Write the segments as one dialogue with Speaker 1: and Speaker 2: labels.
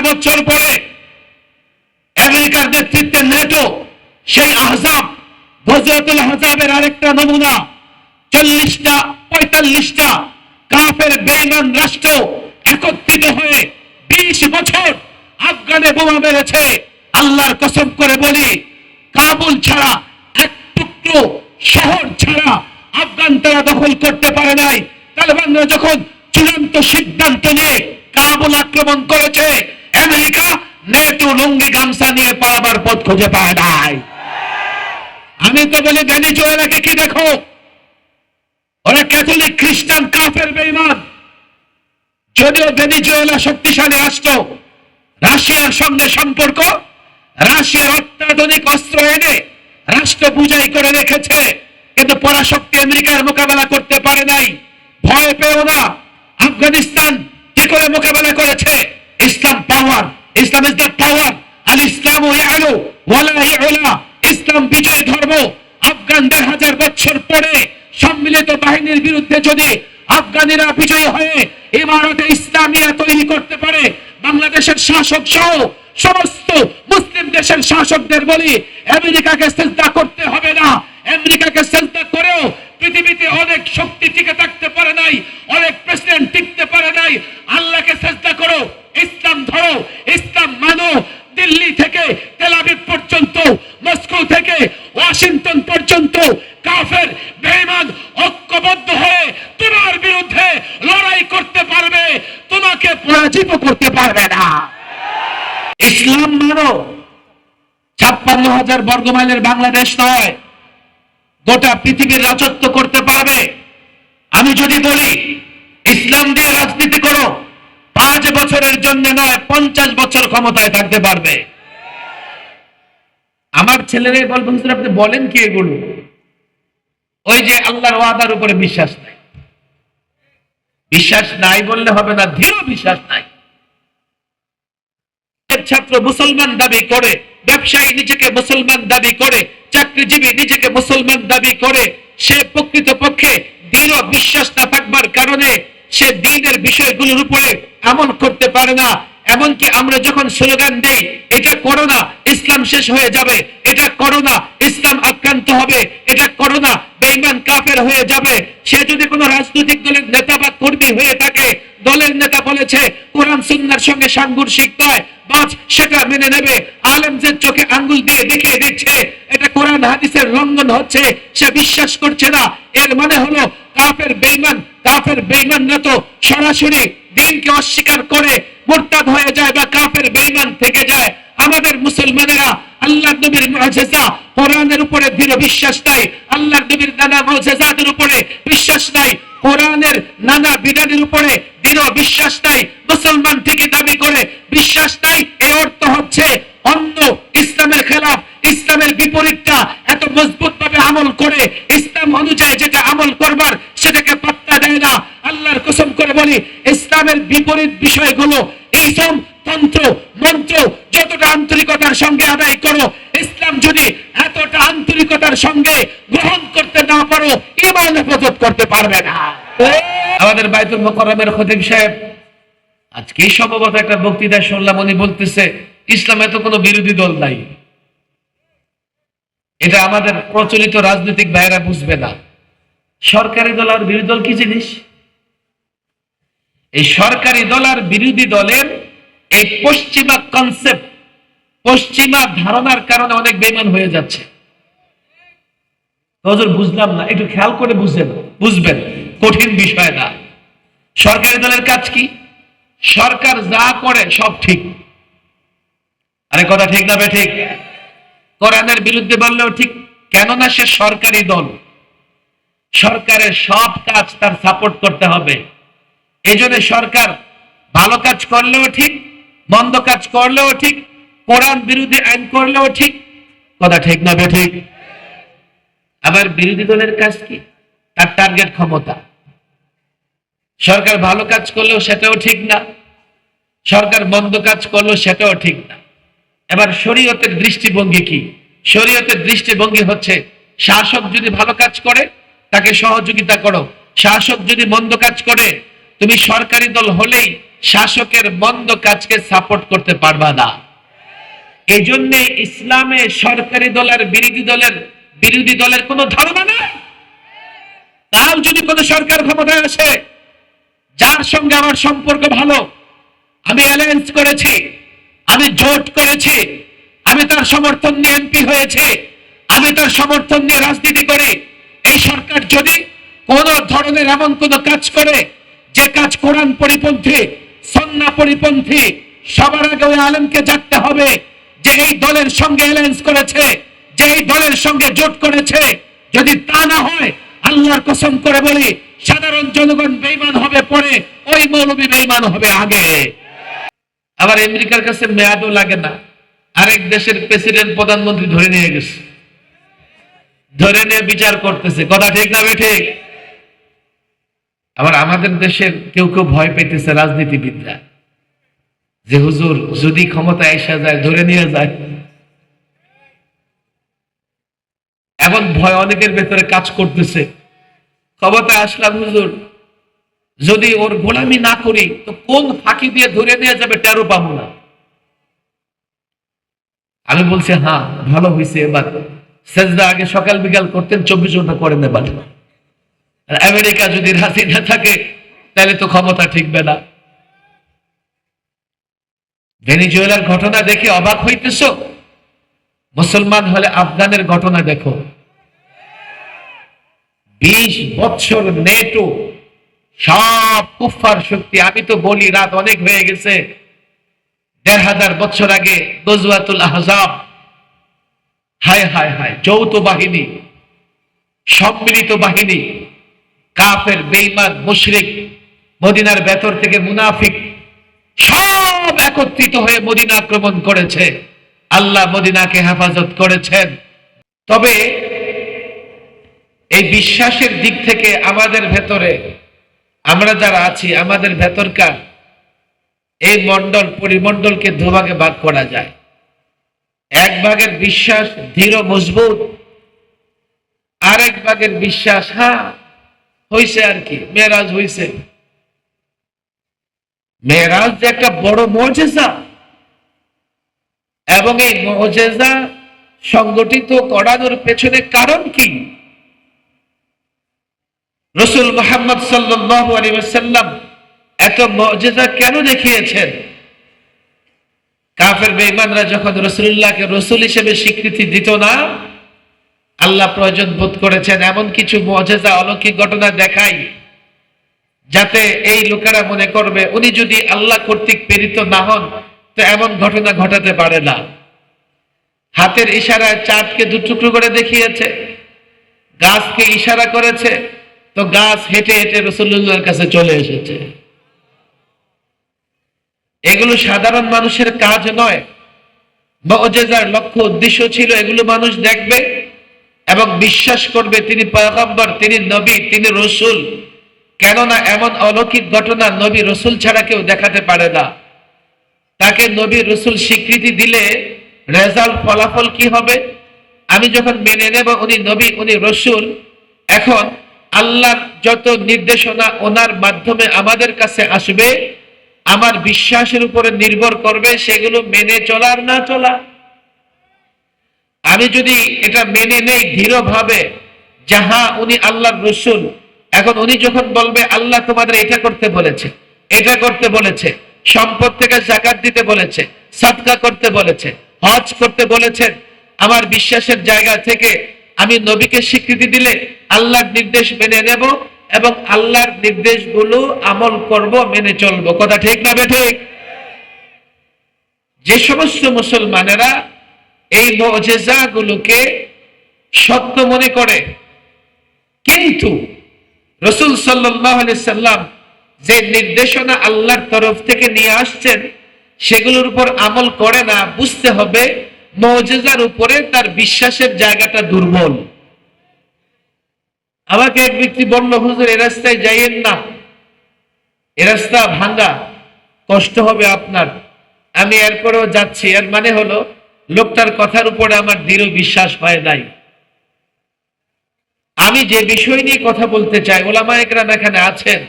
Speaker 1: বছর পরে আমেরিকার নেতৃত্বে নেটো সেই আহজাব, গজওয়াতুল আহজাবের আরেকটা নমুনা। 40টা 45টা কাফের বেঈমান রাষ্ট্র একত্রিত হয়ে 20 বছর আফগানে বোমা মেরেছে। আল্লাহর কসম করে বলি, কাবুল ছাড়া এক টুকরো শহর ছাড়া আফগান তারা দখল করতে পারে নাই। তালেবানরা যখন চূড়ান্ত সিদ্ধান্ত নিয়ে কাবুল আক্রমণ করেছে, আমেরিকা নেটো লুঙ্গি গামছা নিয়ে পালাবার পথ খুঁজে পায় নাই। আমি তো বলি ভেনেজুয়েলাকে কি দেখো, ওরা ক্যাথলিক খ্রিস্টান কাফের বেঈমান। যদিও ভেনেজুয়েলা শক্তিশালী রাষ্ট্র, রাশিয়ার সঙ্গে সম্পর্ক, রাশিয়ার অত্যাধুনিক অস্ত্র এনে রাষ্ট্র বুঝাই করে রেখেছে, কিন্তু পরাশক্তি আমেরিকার মোকাবেলা করতে পারে নাই। ভয় পেও না। আফগানিস্তান কি করে মোকাবেলা করেছে? ইসলাম পাওয়ার, ইসলাম is the power, Al ইসলামু Yalu ওয়ালা ইয়ালা। ইসলাম বিজয় ধর্ম। আফগান 1000 বছর পরে সম্মিলিত বাহিনীর বিরুদ্ধে যদি আফগানিরা বিজয়ী হয়ে ইমারতে ইসলামিয়া তৈরি করতে পারে, বাংলাদেশের শাসক সহ সমস্ত মুসলিম দেশের শাসকদের বলি, আমেরিকাকে সিজদা করতে হবে না। আমেরিকাকে সিজদা করেও পৃথিবীতে অনেক শক্তি টিকে থাকতে পারে নাই, অনেক প্রেসিডেন্ট টিকতে পারে নাই। আল্লাহকে সিজদা করো, ইসলাম ধরো, ইসলাম মানো। দিল্লি থেকে তেল আবিব পর্যন্ত, মস্কো থেকে ওয়াশিংটন পর্যন্ত কাফের বেঈমান ঐক্যবদ্ধ হয়ে তোমার বিরুদ্ধে লড়াই করতে পারবে, তোমাকে পরাজিত করতে পারবে না। ইসলাম মানো। 56,000 বর্গমাইলের বাংলাদেশ নয়, গোটা পৃথিবীর রাজত্ব করতে পারবে। আমি যদি বলি ইসলাম দিয়ে রাজনীতি করো, 5 বছরের জন্য নয়, 50 বছর ক্ষমতায় থাকতে পারবে। আমার ছেলেরা বলবেন, আপনি বলেন কি এগুলো? ওই যে আল্লাহর ওয়াদার উপরে বিশ্বাস নাই। বিশ্বাস নাই বললে হবে না, দৃঢ় বিশ্বাস নাই। ছাত্র মুসলমান দাবি করে, ব্যবসায়ী নিজেকে মুসলমান দাবি করে, চাকরিজীবী নিজেকে মুসলমান দাবি করে, সে প্রকৃতপক্ষে দৃঢ় বিশ্বাস না থাকবার কারণে সে দ্বীনের বিষয়গুলোর উপরে আমল করতে পারে না। এমনকি আমরা যখন স্লোগান দেই, এটা করো না ইসলাম শেষ হয়ে যাবে, এটা করো না ইসলাম আক্রান্ত হবে, এটা করো না বেঈমান কাফের হয়ে যাবে, সে যদি কোনো রাজনৈতিক দলের নেতা বা কর্মী হয়ে থাকে, দলের নেতা বলেছে কোরআন সুন্নাহর সঙ্গে সাংঘর্ষিক নয়, বাস সেটা মেনে নেবে। আলেমদের চোখে আঙ্গুল দিয়ে দেখিয়ে দিচ্ছে এটা কোরআন হাদিসের লঙ্ঘন হচ্ছে, সে বিশ্বাস করছে না। এর মানে হলো কাফের বেঈমান, কাফের বেঈমানরা তো সরাসরি দ্বীনকে অস্বীকার করে মুরতাদ হয়ে যায় বা কাফের বেঈমান থেকে যায়। আমাদের মুসলমানেরা আল্লাহর নবীর মুআজিজা কোরআনের উপরে দৃঢ় বিশ্বাস নাই, আল্লাহর নবীর নানা মুআজিজাতের উপরে বিশ্বাস নাই, কোরআনের নানা বিধানের উপরে দৃঢ় বিশ্বাস নাই। মুসলমান ঠিকই দাবি করে বিশ্বাস নাই, এর অর্থ হচ্ছে অন্য ইসলামের খেলাফ, ইসলামের বিপরীতটা এত মজবুত ভাবে আমল করে, ইসলাম অনুযায়ী যেটা আমল করবার সেটাকে পাত্তা দেয় না। আল্লাহর কসম করে বলি, ইসলামের বিপরীত বিষয়গুলো, ইসম তন্ত্র মন্ত্র যতটা আন্তরিকতার সঙ্গে আদায় করো, ইসলাম যদি এতটা আন্তরিকতার সঙ্গে গ্রহণ করতে না পারো, ঈমান হেফাজত করতে পারবে না। আমাদের বাইতুল মুকাররমের খতিব সাহেব আজকে সম্ভবত একটা বক্তৃতা শুনলাম, উনি বলতেছে ইসলামে তো কোনো বিরোধী দল নাই। এটা আমাদের প্রচলিত রাজনৈতিক ভাইয়েরা বুঝবে না। সরকারি দল আর বিরোধী দল কি জিনিস? এই সরকারি দল আর বিরোধী দলের এই পশ্চিমা কনসেপ্ট, পশ্চিমা ধারণার কারণে অনেক বেঈমান হয়ে যাচ্ছে। হুজুর বুঝলাম না, একটু খেয়াল করে বুঝবেন, কঠিন বিষয় না। সরকারি দলের কাজ কি? সরকার যা করে সব ঠিক। আরে কথা ঠিক না ঠিক? কোরআনের বিরুদ্ধে বললেও ঠিক, কেননা সে সরকারি দল, সরকারের সব কাজ তার সাপোর্ট করতে হবে। এই জন্য সরকার ভালো কাজ করলেও ঠিক, মন্দ কাজ করলেও ঠিক, কোরআন বিরোধী আইন করলেও ঠিক। কথা ঠিক না ঠিক? আবার বিরোধী দলের কাজ কি? তার টার্গেট ক্ষমতা। সরকার ভালো কাজ করলেও সেটাও ঠিক না, সরকার মন্দ কাজ করলেও সেটাও ঠিক না। এবার শরীয়তের দৃষ্টিভঙ্গি কি? শরীয়তের দৃষ্টিভঙ্গি হচ্ছে, শাসক যদি ভালো কাজ করে তাকে সহযোগিতা করো, শাসক যদি মন্দ কাজ করে তুমি সরকারি দল হলেই শাসকের মন্দ কাজকে সাপোর্ট করতে পারবা না। এই জন্য ইসলামে সরকারি দলের বিরোধী দলের কোনো ধারণা নাই। তাও যদি কোনো সরকার ক্ষমতায় আসে, যার সঙ্গে আমার সম্পর্ক ভালো, আমি অ্যালায়েন্স করেছি, আমি জোট করেছি, আমি তার সমর্থন নিয়ে এমপি হয়েছে, আমি তার সমর্থন নিয়ে রাজনীতি করি, এই সরকার যদি কোন ধরনের এমন কোন কাজ করে যে কাজ কোরআন পরিপন্থী, সুন্নাহ পরিপন্থী, সবার আগে ওই আলেমকে জানতে হবে যে এই দলের সঙ্গে অ্যালায়েন্স করেছে, যে এই দলের সঙ্গে জোট করেছে। যদি তা না হয়, আল্লাহর কসম করে বলি, সাধারণ জনগণ বেঈমান হবে পরে, ওই মৌলবী বেঈমান হবে আগে। আবার আমেরিকার কাছে মেয়াদও লাগে না, আরেক দেশের প্রেসিডেন্ট প্রধানমন্ত্রী ধরে নিয়ে গেছে, ধরে নিয়ে বিচার করতেছে। কথা ঠিক না ঠিক? আবার আমাদের দেশের কেউ কেউ ভয় পেতেছে রাজনীতিবিদরা, যে হুজুর যদি ক্ষমতা এসে যায় ধরে নিয়ে যায়, এমন ভয় অনেকের ভেতরে কাজ করতেছে। ক্ষমতা আসলাম হুজুর, যদি ওর গোলামি না করি তো কোন ফাঁকি দিয়ে ধরে নিয়ে যাবে টেরও পাবো না। আমি বলছি হ্যাঁ ভালো হয়েছে, এবার সেজদা আগে সকাল বিকাল করতেন, 24 ঘন্টা করেন এবার। আমেরিকা যদি রাজি না থাকে তাহলে তো ক্ষমতা ঠিকবে না। ভেনিজুয়েলার ঘটনা দেখে অবাক হইতেছ? মুসলমান হলে আফগানের ঘটনা দেখো। 20 বছর নেটো, সব কুফার শক্তি। আমি তো বলি রাত অনেক হয়ে গেছে। 1500 বছর আগে গজওয়াতুল আহজাব, হায় হায় হায়, যৌথ বাহিনী, সম্মিলিত বাহিনী, কাফের, বেঈমান, মুশরিক, মদিনার ভেতর থেকে মুনাফিক, সব একত্রিত হয়ে মদিনা আক্রমণ করেছে। আল্লাহ মদিনাকে হেফাজত করেছেন। তবে এই বিশ্বাসের দিক থেকে আমাদের ভেতরে, আমরা যারা আছি, আমাদের ভেতরকার এই মন্ডল পরিমন্ডলকে দুভাগে ভাগ করা যায়। এক ভাগের বিশ্বাস দৃঢ় মজবুত, আরেক ভাগের বিশ্বাস হ্যাঁ হইছে আর কি, মেরাজ হইছে। মেরাজ যে একটা বড় মুজিজা, এবং এই মুজিজা সংগঠিত করানোর পেছনে কারণ কি? রাসূল মুহাম্মদ সাল্লাল্লাহু আলাইহি ওয়াসাল্লাম এত মুজিজা কেন দেখিয়েছেন? কাফের বেঈমানরা যখন রাসূলুল্লাহকে রাসূল হিসেবে স্বীকৃতি দিত না, আল্লাহ প্রয়োজন বোধ করেছেন এমন কিছু মুজিজা, অলৌকিক ঘটনা দেখাই, যাতে এই লোকেরা মনে করবে উনি যদি আল্লাহ কর্তৃক প্রেরিত না হন তো এমন ঘটনা ঘটাতে পারে না। হাতের ইশারায় চাঁদকে 2 টুকরো করে দেখিয়েছে, গাছকে ইশারা করেছে তো গাছ হেঁটে হেঁটে রাসূলুল্লাহর কাছে চলে এসেছে। এগুলো সাধারণ মানুষের কাজ নয়। মুজিজার লক্ষ্য উদ্দেশ্য ছিল এগুলো মানুষ দেখবে এবং বিশ্বাস করবে তিনি পয়গম্বর, তিনি নবী, তিনি রাসূল। কেননা এমন অলৌকিক ঘটনা নবী রাসূল ছাড়া কেউ দেখাতে পারে না। তাকে নবী রাসূল স্বীকৃতি দিলে রেজাল্ট, ফলাফল কি হবে? আমি যখন মেনে নেব উনি নবী, উনি রাসূল, এখন আল্লাহর যত নির্দেশনা ওনার মাধ্যমে আমাদের কাছে আসবে, আমার বিশ্বাসের উপরে নির্ভর করবে সেগুলো মেনে চলার না চলা। আমি যদি এটা মেনে নেই দৃঢ়ভাবে, যাহা উনি আল্লাহর রাসূল, এখন উনি যখন বলবে আল্লাহ তোমাদের এটা করতে বলেছে, এটা করতে বলেছে, সম্পদ থেকে যাকাত দিতে বলেছে, সাদকা করতে বলেছে, হজ করতে বলেছেন, আমার বিশ্বাসের জায়গা থেকে আমি নবীকে স্বীকৃতি দিলে আল্লাহর নির্দেশ মেনে নেব এবং আল্লাহর নির্দেশগুলো আমল করব, মেনে চলবো। কথা ঠিক না বেঠিক? যে সমস্ত মুসলমানেরা এই মুজিজাগুলোকে সত্য মনে করে, কিন্তু রাসূল সাল্লাল্লাহু আলাইহি সাল্লাম যে নির্দেশনা আল্লাহর তরফ থেকে নিয়ে আসছেন সেগুলোর উপর আমল করে না, বুঝতে হবে মুজিজার উপরে তার বিশ্বাসের জায়গাটা দুর্বল। আমাকে এক ব্যক্তি বলল, হুজুর এই রাস্তায় যাইয়েন না, এ রাস্তা ভাঙা, কষ্ট হবে আপনার। আমি এরপরেও যাচ্ছি। এর মানে হলো লোকটার কথার উপরে আমার দৃঢ় বিশ্বাস হয় নাই। আমি যে বিষয় নিয়ে কথা বলতে চাই, ওলামায়ে কেরাম এখানে আছেন,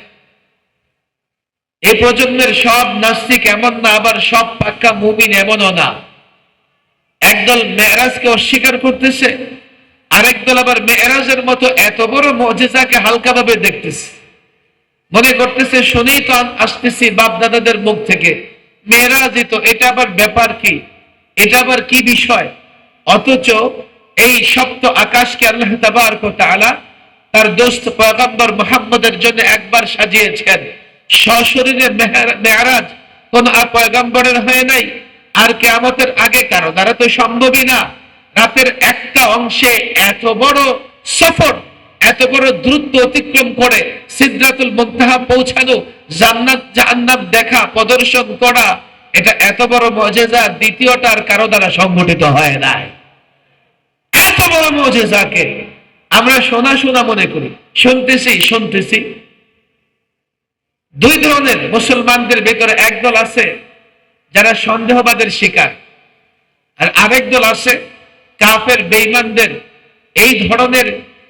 Speaker 1: এই প্রজন্মের সব নাস্তিক এমন না, আবার সব পাক্কা মুমিন এমনও না। একদল মেরাজকে অস্বীকার করতেছে, আরেক দল আবার মেরাজের মতো এত বড় মুজিজাকে হালকাভাবে দেখতেছে, মনে করতেছে শুনেই তো আসতেছি বাপ দাদাদের মুখ থেকে, মেরাজই তো, এটা আবার ব্যাপার কি, এটা আবার কি বিষয়। অথচ এই সপ্ত আকাশকে আল্লাহ তাবারক ওয়া তাআলা তার দোস্ত পয়গম্বর মুহাম্মদের জন্য একবার সাজিয়েছেন। সশরীরে মেরাজ কোন পয়গম্বরের হয় নাই, আর কিয়ামতের আগে কারো দ্বারা তো সম্ভবই না। রাতের একটা অংশে এত বড় সফর, এত বড় দূরত্ব অতিক্রম করে সিদরাতুল মুনতাহা পৌঁছানো, জান্নাত জাহান্নাম দেখা, প্রদর্শন করা, এটা এত বড় মুজিজা দ্বিতীয়টা আর কারো দ্বারা সংগঠিত হয় নাই। এত বড় মুজিজাকে আমরা শোনা শোনা মনে করি, শুনতেছি। দুই ধরনের মুসলমানদের ভেতরে একদল আছে যারা সন্দেহবাদের শিকার, আর আরেক দল আছে কাফের বেঈমানদের এই ধরনের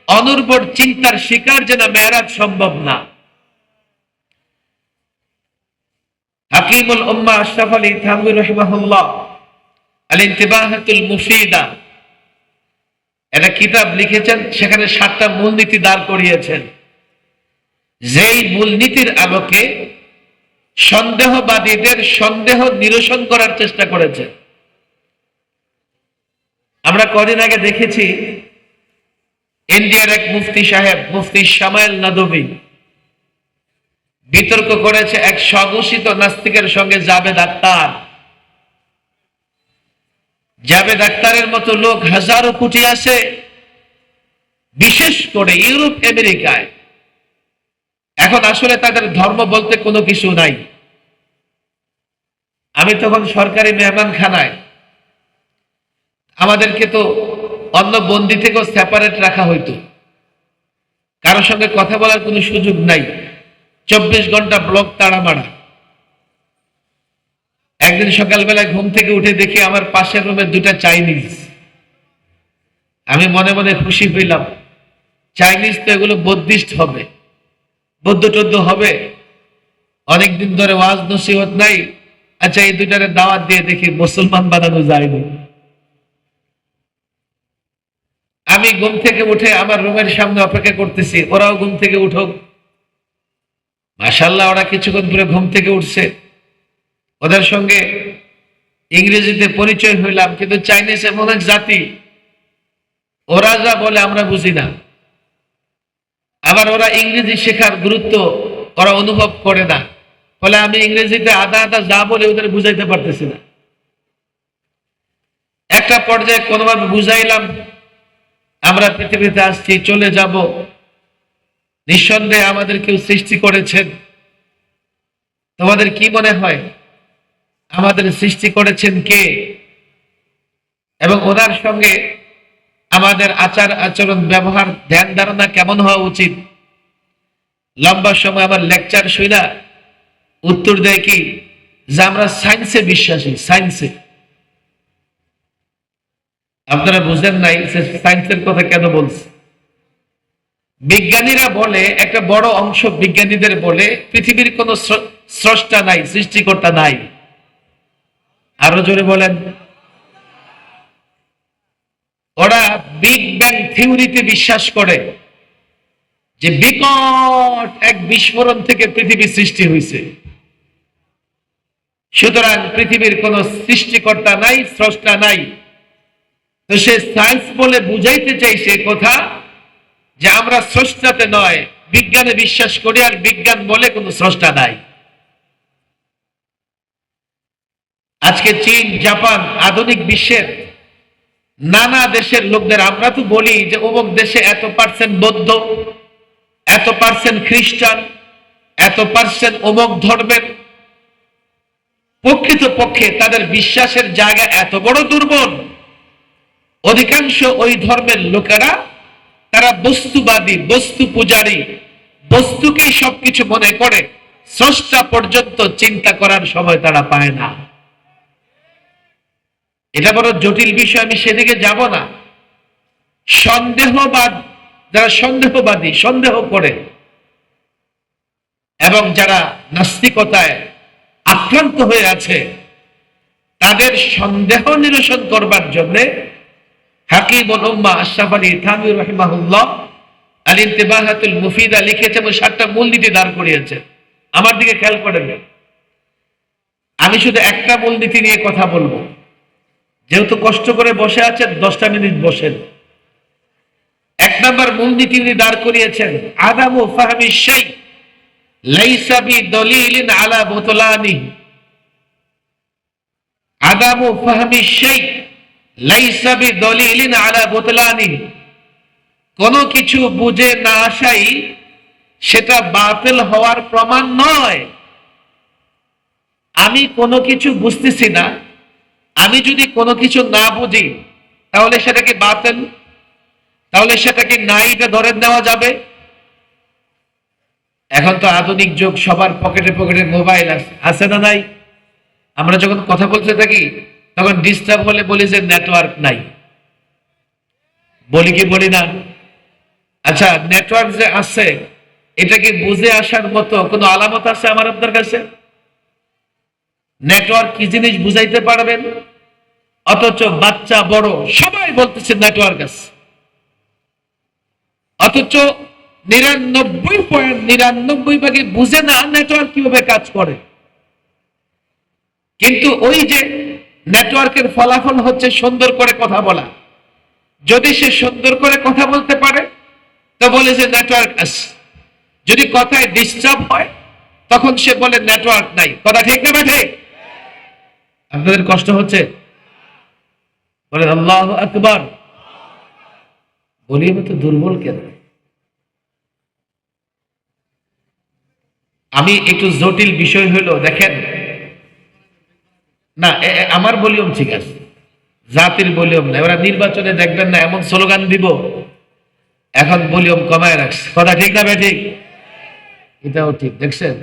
Speaker 1: অনুর্বর চিন্তার শিকার, যে না মেরাজ সম্ভব না। হাকিমুল উম্মাহ আশরাফ আলী থানভী রাহিমাহুল্লাহ আল ইনতিবাহাতুল মুফিদা একটা কিতাব লিখেছেন, সেখানে 7টা মূলনীতি দাঁড় করিয়েছেন। যেই মূলনীতির আলোকে সন্দেহবাদীদের সন্দেহ নিরসন করার চেষ্টা করেছেন। আমরা কদিন আগে দেখেছি ইন্ডিয়ার এক মুফতি সাহেব, মুফতি শামাইল নাদভী, বিতর্ক করেছে এক স্বঘোষিত নাস্তিকের সঙ্গে জাবেদ আখতার। জাবেদ আখতারের মতো লোক হাজারো কোটি আছে, বিশেষ করে ইউরোপ আমেরিকায়। এখন আসলে তাদের ধর্ম বলতে কোনো কিছু নাই। আমি তখন সরকারি মেহমানখানায়, আমাদেরকে তো অন্য বন্দি থেকেও সেপারেট রাখা হইতো, কারোর সঙ্গে কথা বলার কোনো সুযোগ নাই, 24 ঘন্টা ব্লক তাড়ামারা। একদিন সকালবেলায় ঘুম থেকে উঠে দেখি আমার পাশের রুমে 2টা চাইনিজ। আমি মনে মনে খুশি হইলাম, চাইনিজ তো এগুলো বৌদ্ধিস্ট হবে, বৌদ্ধ টদ্দ হবে, অনেকদিন ধরে ওয়াজ নসিহত নাই, আচ্ছা এই 2টারে দাওয়াত দিয়ে দেখি মুসলমান বানানো যায়নি। আমি ঘুম থেকে উঠে আমার রুমের সামনে অপেক্ষা করতেছি, ওরাও ঘুম থেকে উঠুক। মাশাআল্লাহ, ওরা কিছুক্ষণ পরে ঘুম থেকে উঠছে, ওদের সঙ্গে ইংরেজিতে পরিচয় হইলাম। কিন্তু চাইনিজ এমন এক জাতি, ওরা যা বলে আমরা বুঝি না, আবার ওরা ইংরেজি শেখার গুরুত্ব ওরা অনুভব করে না। ফলে আমি ইংরেজিতে আধা আধা যা বলে ওদের বুঝাইতে পারতেছি না। একটা পর্যায়ে কোনোভাবে বুঝাইলাম আমরা পৃথিবীতে আসছি, চলে যাব, নিঃসন্দেহে আমাদের কেউ সৃষ্টি করেছেন। তোমাদের কি মনে হয় আমাদের সৃষ্টি করেছেন কে? এবং ওনার সঙ্গে আমাদের আচার আচরণ ব্যবহার ধ্যান ধারণা কেমন হওয়া উচিত? লম্বা সময় আমার লেকচার শুইনা উত্তর দেয় কি যে আমরা সায়েন্সে বিশ্বাসী। সায়েন্সে আপনারা বুঝেন নাই সায়েন্সের কথা কেন বলছে। বিজ্ঞানীরা বলে, একটা বড় অংশ বিজ্ঞানীদের বলে পৃথিবীর কোন স্রষ্টা নাই, সৃষ্টিকর্তা নাই। আরো জোরে বলেন। ওরা বিগ ব্যাং থিওরিতে বিশ্বাস করে যে বিকট এক বিস্ফোরণ থেকে পৃথিবী সৃষ্টি হয়েছে। সুতরাং পৃথিবীর কোন সৃষ্টিকর্তা নাই, স্রষ্টা নাই। তো সে সায়েন্স বলে বুঝাইতে চাইছে কথা যে আমরা স্রষ্টাতে নয়, বিজ্ঞানে বিশ্বাস করি, আর বিজ্ঞান বলে কোনো স্রষ্টা নাই। আজকে চীন, জাপান, আধুনিক বিশ্বের নানা দেশের লোকদের আমরা তো বলি যে অমুক দেশে এত পার্সেন্ট বৌদ্ধ, এত পার্সেন্ট খ্রিস্টান, এত পার্সেন্ট অমুক ধর্মের। প্রকৃতপক্ষে তাদের বিশ্বাসের জায়গা এত বড় দুর্বল। অধিকাংশ ওই ধর্মের লোকেরা তারা বস্তুবাদী, বস্তু পূজারী, বস্তুকেই সবকিছু মনে করে, স্রষ্টা পর্যন্ত চিন্তা করার সময় তারা পায় না। এটা বড় জটিল বিষয়, আমি সেদিকে যাব না। সন্দেহবাদ, যারা সন্দেহবাদী, সন্দেহ করে, এবং যারা নাস্তিকতায় আক্রান্ত হয়ে আছে তাদের সন্দেহ নিরসন করবার জন্য হাকিমুল উম্মাহ আশরাফ আলী থানভী রাহিমাহুল্লাহ আল ইন্তিবাহাতুল মুফিদা লিখেছে এবং 7টা মূলনীতি দাঁড় করিয়েছে। আমার দিকে খেয়াল করেন, আমি শুধু একটা মূলনীতি নিয়ে কথা বলবো। যেহেতু কষ্ট করে বসে আছেন, 10টা মিনিট বসেন। 1 নম্বর মূলনীতি তিনি দাঁড় করিয়েছেন, আদামু ফাহমি শাই লাইসা বিদলিলিন আলা বুতলানি। আদামু ফাহমি শাই লাইসা বিদলিলিন আলা বুতলানি। কোনো কিছু বুঝে না আসাই সেটা বাতিল হওয়ার প্রমাণ নয়। আমি কোনো কিছু বুঝতেছি না, আমি যদি কোনো কিছু না বুঝি তাহলে সেটা কি বাতিল? তাহলে সেটা কি নাই এটা ধরে নেওয়া যাবে? এখন তো আধুনিক যুগ, সবার পকেটে পকেটে মোবাইল আছে না নাই? আমরা যখন কথা বলতে থাকি তখন ডিস্টার্ব হলে বলি যে নেটওয়ার্ক নাই, বলি কি বলি না? আচ্ছা, নেটওয়ার্ক যে আছে এটা কি বুঝে আসার মতো কোনো আলামত আছে আমার আপনার কাছে? নেটওয়ার্ক কি জিনিস বুঝাইতে পারবেন? অথচ বাচ্চা বড় সবাই বলতেছে নেটওয়ার্ক আছে, অথচ 99.99 ভাগে বুঝে না নেটওয়ার্ক কিভাবে কাজ করে। কিন্তু ওই যে নেটওয়ার্কের ফলাফল হচ্ছে সুন্দর করে কথা বলা। যদি সে সুন্দর করে কথা বলতে পারে তো বলে যে নেটওয়ার্ক আছে, যদি কথায় ডিস্টার্ব হয় তখন সে বলে নেটওয়ার্ক নাই। কথা ঠিক না ঠিক? আপনাদের কষ্ট হচ্ছে? বলেন আল্লাহু আকবার। বলি আমি তো দুর্বল কেন? আমি একটু জটিল বিষয় হলো, দেখেন না, আমার ভলিউম ঠিক আছে, জাতির ভলিউম না। ওরা নির্বাচনে দেখবেন না এমন স্লোগান দিব, এখন ভলিউম কমায় রাখছে। কথা ঠিক না ঠিক? এটাও ঠিক। দেখছেন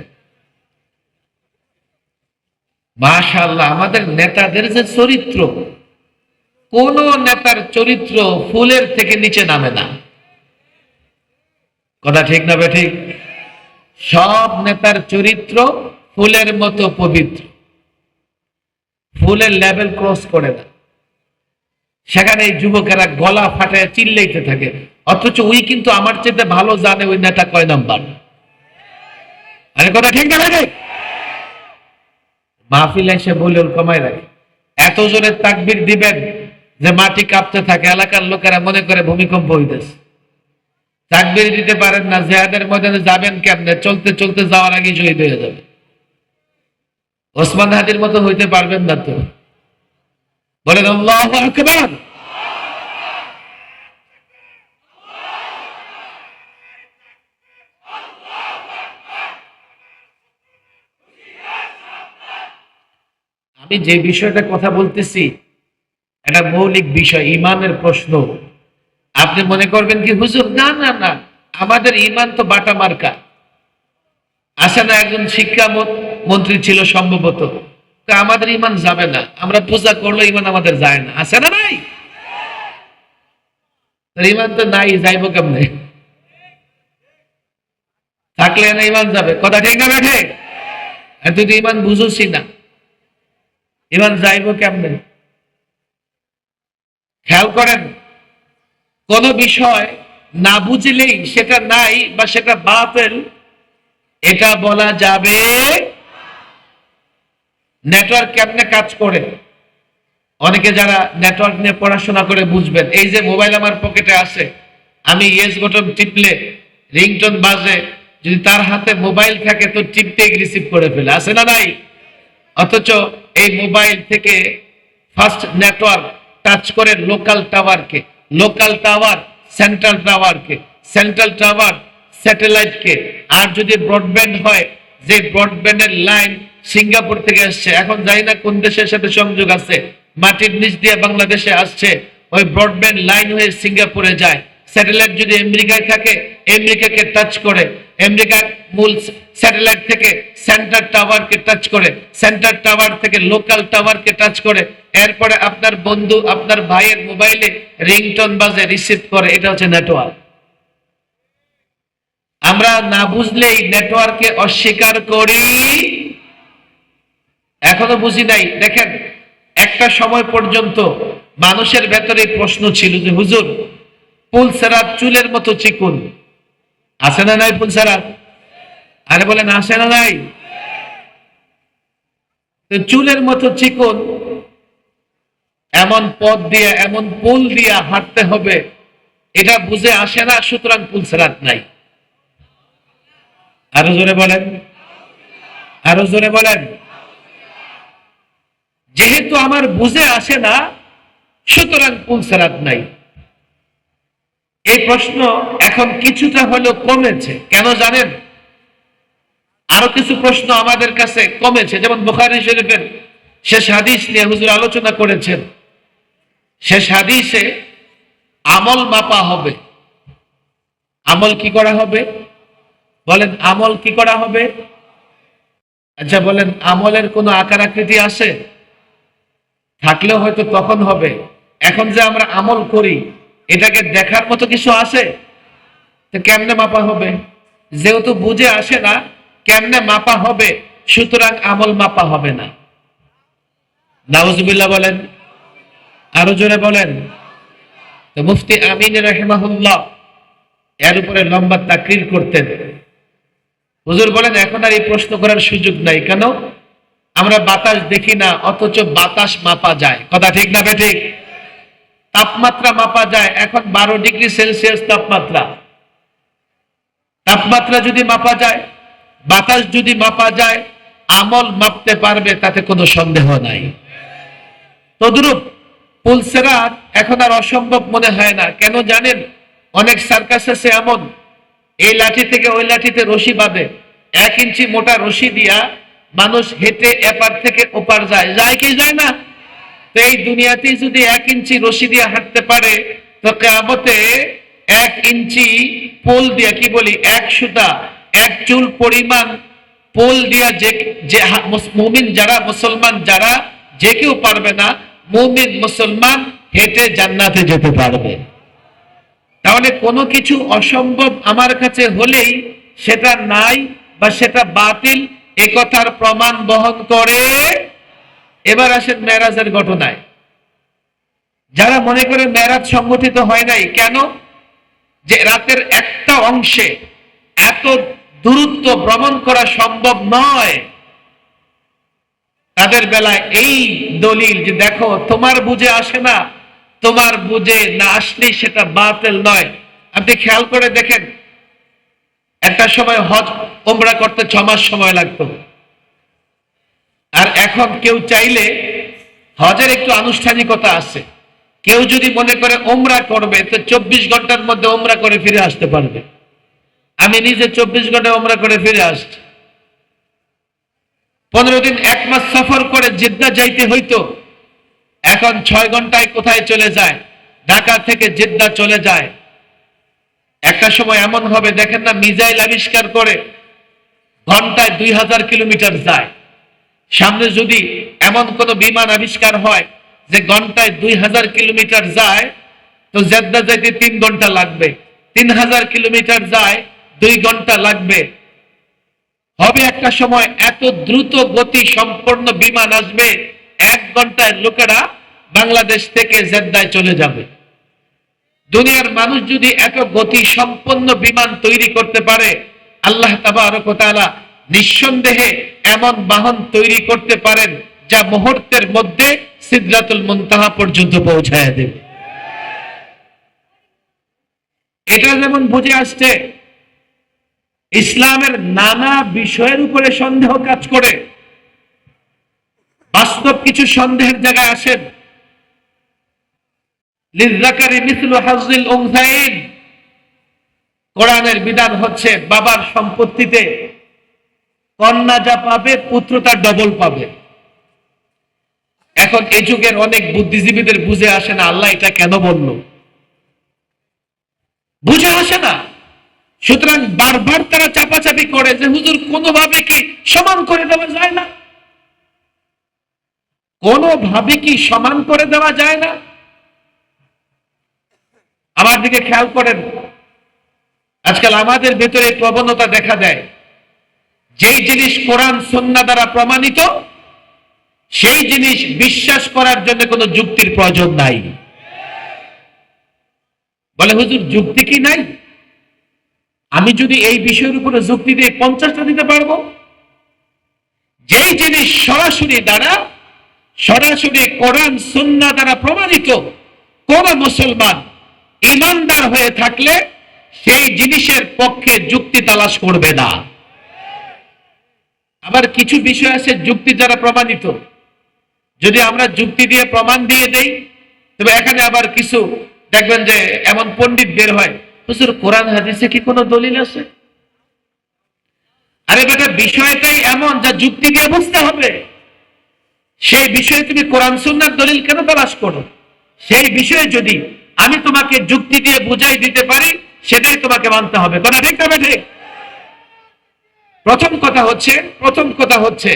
Speaker 1: মাশাআল্লাহ, আমাদের নেতাদের যে চরিত্র, কোন নেতার চরিত্র ফুলের থেকে নিচে নামে না। কথা ঠিক না ঠিক? সব নেতার চরিত্র ফুলের মতো পবিত্র, ফুলের লেভেল ক্রস করে না। সেখানে এই যুবকেরা গলা ফাটায় চিল্লাইতে থাকে, অথচ ওই কিন্তু আমার চেয়ে ভালো জানে ওই নেতা কয় নাম্বার। আরে কথা ঠিক না ঠিক? মাহফিলে এসে বলিউল কমায় রাখে, এত জোরে তাকবীর দিবেন যে মাটি কাঁপতে থাকে, এলাকার লোকেরা মনে করে ভূমিকম্প হইতেছে। তাকবীর দিতে পারেন না, জিহাদের ময়দানে যাবেন কেমনে? চলতে চলতে যাওয়ার আগে শহীদ হয়ে যাবে। ওসমান হাদির মতো হইতে পারবেন না তো। বলেন আল্লাহু আকবার। আমি যে বিষয়টা কথা বলতেছি এটা মৌলিক বিষয়, ইমানের প্রশ্ন। আপনি মনে করবেন কি হুজুর, না না না, আমাদের ইমান তো বাটা মার্কা। আসে না, একজন শিক্ষা মন্ত্রী ছিল সম্ভবত, আমাদের ইমান যাবে না, আমরা পূজা করলে ইমান আমাদের যায় না। আছে না নাই? ইমান তো নাই, যাইব কেমনে? থাকলে না ইমান যাবে। কথা ঠিক না বেঠে? তুই তো ইমান বুঝুছি না, ইমান যাইব কেমনে? খেয়াল করেন, কোন বিষয় না বুঝলেই সেটা নাই বা সেটা বাতিল এটা বলা যাবে। নেটওয়ার্ক কেমনে কাজ করে অনেকে যারা নেটওয়ার্ক নিয়ে পড়াশোনা করে বুঝবেন। এই যে মোবাইল আমার পকেটে আছে, আমি ইয়েস বাটন টিপলে রিংটোন বাজে, যদি তার হাতে মোবাইল থাকে তো টিপতে রিসিভ করে ফেলে। আছে না নাই? অথচ এই মোবাইল থেকে ফার্স্ট নেটওয়ার্ক টাচ করে লোকাল টাওয়ারকে, লোকাল টাওয়ার সেন্ট্রাল টাওয়ারকে, সেন্ট্রাল টাওয়ার স্যাটেলাইটকে, আর যদি ব্রডব্যান্ড হয় যে ব্রডব্যান্ডের লাইন সিঙ্গাপুর থেকে আসছে, এখন জানি না কোন দেশের সাথে সংযোগ আছে, মাটির নিচ দিয়ে বাংলাদেশে আসছে, ওই ব্রডব্যান্ড লাইন হয়ে সিঙ্গাপুরে যায়। স্যাটেলাইট যদি আমেরিকায় থাকে আমেরিকাকে টাচ করে, আমেরিকার মূল স্যাটেলাইট থেকে সেন্টার টাওয়ারকে টাচ করে, সেন্টার টাওয়ার থেকে লোকাল টাওয়ারকে টাচ করে, এরপরে আপনার বন্ধু আপনার ভাইয়ের মোবাইলে রিংটোন বাজে, রিসিভ করে। এটা হচ্ছে নেটওয়ার্ক। আমরা না বুঝলেই নেটওয়ার্কে অস্বীকার করি, এখনো বুঝি নাই। দেখেন, একটা সময় পর্যন্ত মানুষের ভেতরে প্রশ্ন ছিল যে হুজুর, পুলসেরাত চুলের মতো চিকুন, আছে না নাই পুলসেরাত? আরে বলেন আসে না নাই? চুলের মতো চিকুন, এমন পথ দিয়ে এমন পুল দিয়া হাঁটতে হবে, এটা বুঝে আসে না, সুতরাং পুলসেরাত নাই। আরো জোরে বলেন, আরো জোরে বলেন। যেহেতু আমার বুঝে আসে না, সুতরাং পুলসেরাত নাই। এই প্রশ্ন এখন কিছুটা হলেও কমেছে। কেন জানেন? আরো কিছু প্রশ্ন আমাদের কাছে কমেছে। যেমন বুখারী শরীফের শেষ হাদিস নিয়ে হুজুর আলোচনা করেছেন। শেষ হাদিসে আমল মাপা হবে। আমল কি করা হবে? বলেন, আমল কি করা হবে? আচ্ছা বলেন, আমলের কোনো আকার আকৃতি আছে? থাকলেও হয়তো তখন হবে। এখন যে আমরা আমল করি, এটাকে দেখার মতো কিছু আছে? তো কেমনে মাপা হবে? যেহেতু বুঝে আসে না, কেমনে মাপা হবে? সুতরাং আমল মাপা হবে না। নাউজুবিল্লাহ বলেন, আরো জোরে বলেন। তো মুফতি আমিন রাহিমাহুল্লাহ এর উপরে লম্বা তাকরির করতেন। হুজুর বলেন, এখন আর এই প্রশ্ন করার সুযোগ নাই। কেন? আমরা বাতাস দেখি না, অথচ বাতাস মাপা যায়। কথা ঠিক না বেঠিক? তাপমাত্রা মাপা যায়। এখন 12 ডিগ্রি সেলসিয়াস তাপমাত্রা। তাপমাত্রা যদি মাপা যায়, বাতাস যদি মাপা যায়, আমল মাপতে পারবে, তাতে কোনো সন্দেহ নাই। তদ্রূপ পুলসেরাত এখন আর অসম্ভব মনে হয় না। কেন জানেন? অনেক সার্কাস আছে এমন, এই লাঠি থেকে ওই লাঠিতে রশি বাঁধে, 1 ইঞ্চি মোটা রশি দিয়া মানুষ হেঁটে এপার থেকে ওপার যায়। যায় কি যায় না? তো এই দুনিয়াতে যদি 1 ইঞ্চি রশি দিয়ে হাঁটতে পারে, তো কিয়ামতে 1 ইঞ্চি পোল দিয়া, কি বলি, 1 সুতা, 1 চুল পরিমাণ পোল দিয়া যে মুমিন যারা, মুসলমান যারা, যে কেউ পারবে না। মুমিন মুসলমান হেঁটে জান্নাতে যেতে পারবে। তাহলে কোনো কিছু অসম্ভব আমার কাছে হলেই সেটা নাই বা সেটা বাতিল, এ কথার প্রমাণ বহন করে। এবার আসেন মেরাজের ঘটনায়। যারা মনে করে মেরাজ সংগঠিত হয় নাই, কেন? যে রাতের একটা অংশে এত দূরত্ব ভ্রমণ করা সম্ভব নয়, তাদের বেলায় এই দলিল যে দেখো, তোমার বুঝে আসে না, তোমার বুঝে না আসলে সেটা বাতিল নয়। আপনি খেয়াল করে দেখেন, একটা সময় হজ ওমরা করতে 6 মাস সময় লাগতো, আর এখন কেউ চাইলে, হজের একটু আনুষ্ঠানিকতা আছে, কেউ যদি মনে করে ওমরা করবে, তো 24 ঘন্টার মধ্যে ওমরা করে ফিরে আসতে পারবে। আমি নিজে 24 ঘন্টায় ওমরা করে ফিরে আসছি। 15 দিন 1 মাস সফর করে জেদ্দা যাইতে হইতো, এখন 6 ঘন্টায় কোথায় চলে যায়? ঢাকা থেকে জেদ্দা চলে যায়। একটা সময় এমন হবে, দেখেন না, মিসাইল আবিষ্কার করে ঘন্টায় 2000 কিলোমিটার যায়। সামনে যদি এমন কোন বিমান আবিষ্কার হয় যে ঘন্টায় 2000 কিলোমিটার যায়, তো জেদ্দা যাইতে 3 ঘন্টা লাগবে। 3000 কিলোমিটার যায়, 2 ঘন্টা লাগবে। হবে একটা সময় এত দ্রুত গতি সম্পন্ন বিমান আসবে, 1 ঘন্টায় লোকেরা বাংলাদেশ থেকে জেদ্দায় চলে যাবে। দুনিয়ার মানুষ যদি এত গতি সম্পন্ন বিমান তৈরি করতে পারে, আল্লাহ তাবারক ওয়া তাআলা নিঃসন্দেহে এমন বাহন তৈরি করতে পারেন যা মুহূর্তের মধ্যে সিদরাতুল মুনতাহা পর্যন্ত পৌঁছায় দেবে। এটা যেমন বুঝে আসছে, ইসলামের নানা বিষয়ের উপরে সন্দেহ কাজ করে। বাস্তব কিছু সন্দেহের জায়গায় আসেন। লিযযাকারি মিসলু হাজ্জিল উনসায়াইন, কোরআনের বিধান হচ্ছে বাবার সম্পত্তিতে কন্যা যা পাবে, পুত্র তার ডবল পাবে। এখন এই যুগের অনেক বুদ্ধিজীবীদের বুঝে আসে না, আল্লাহ এটা কেন বলল, বুঝে আসে না। সুতরাং বারবার তারা চাপাচাপি করে যে হুজুর, কোনোভাবে কি সমান করে দেওয়া যায় না? কোনোভাবে কি সমান করে দেওয়া যায় না? আমার দিকে খেয়াল করেন, আজকাল আমাদের ভেতরে প্রবণতা দেখা দেয়, যেই জিনিস কোরআন সুন্নাহ দ্বারা প্রমাণিত সেই জিনিস বিশ্বাস করার জন্য কোনো যুক্তির প্রয়োজন নাই। বলে হুজুর যুক্তি কি নাই? আমি যদি এই বিষয়ের উপরে যুক্তি দিয়ে 50টা দিতে পারবো। যেই জিনিস সরাসরি কোরআন সুন্নাহ দ্বারা প্রমাণিত, কোন মুসলমান ঈমানদার হয়ে থাকলে সেই জিনিসের পক্ষে যুক্তি তালাশ করবে না। আবার কিছু বিষয় আছে যুক্তি দ্বারা প্রমাণিত, যদি আমরা যুক্তি দিয়ে প্রমাণ দিয়ে দেই, তবে এখানে আবার কিছু দেখবেন যে এমন পণ্ডিত বের হয়, হুজুর কোরআন হাদিসে কি কোনো দলিল আছে? আরে বেটা, বিষয়টাই এমন যা যুক্তি দিয়ে বুঝতে হবে। সেই বিষয়ে তুমি কোরআন সুন্নাহর দলিল কেন তালাশ করো? সেই বিষয়ে যদি আমি তোমাকে যুক্তি দিয়ে বুঝাই দিতে পারি, সেটাই তোমাকে মানতে হবে। কথা ঠিক না ঠিক? প্রথম কথা হচ্ছে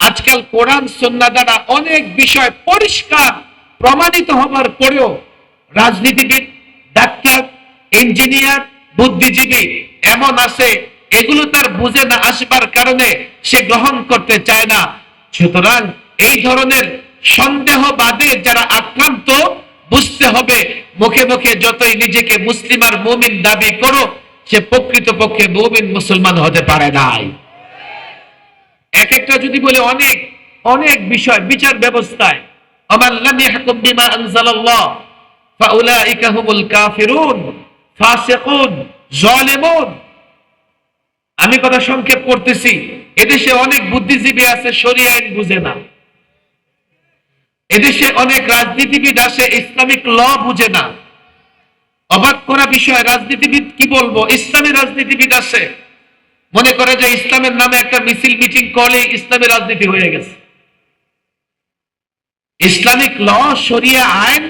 Speaker 1: আজকাল কোরআন সুন্নাহ দ্বারা অনেক বিষয় পরিষ্কার প্রমাণিত হবার পরেও রাজনীতিবিদ, ডাক্তার, ইঞ্জিনিয়ার, বুদ্ধিজীবী এমন আছে, এগুলো তার বুঝে না আসবার কারণে সে গ্রহণ করতে চায় না। সুতরাং এই ধরনের সন্দেহবাদে যারা আক্রান্ত, বুঝতে হবে মুখে মুখে যতই নিজেকে মুসলিম আর মুমিন দাবি করো, সে প্রকৃতপক্ষে মুমিন মুসলমান হতে পারে নাই। এক একটা যদি বলে অনেক অনেক বিষয় বিচার ব্যবস্থায়, আমান লাম ইয়াহকুম বিমা আনজালাল্লাহ ফাউলাইকা হুমুল কাফিরুন ফাসিকুন জালিমুন। আমি কথা সংক্ষেপ করতেছি, এদেশে অনেক বুদ্ধিজীবী আছে শরিয়া আইন বুঝে না। এদেশে অনেক রাজনীতিবিদ আছে ইসলামিক ল বুঝে না। অবাক করা বিষয়, রাজনীতিবিদ কি বলবো, ইসলামী রাজনীতিবিদ আছে, মনে করে যে ইসলামের নামে একটা মিছিল মিটিং করলে ইসলামী রাজনীতি হয়ে গেছে। ইসলামিক ল, শরিয়া আইন,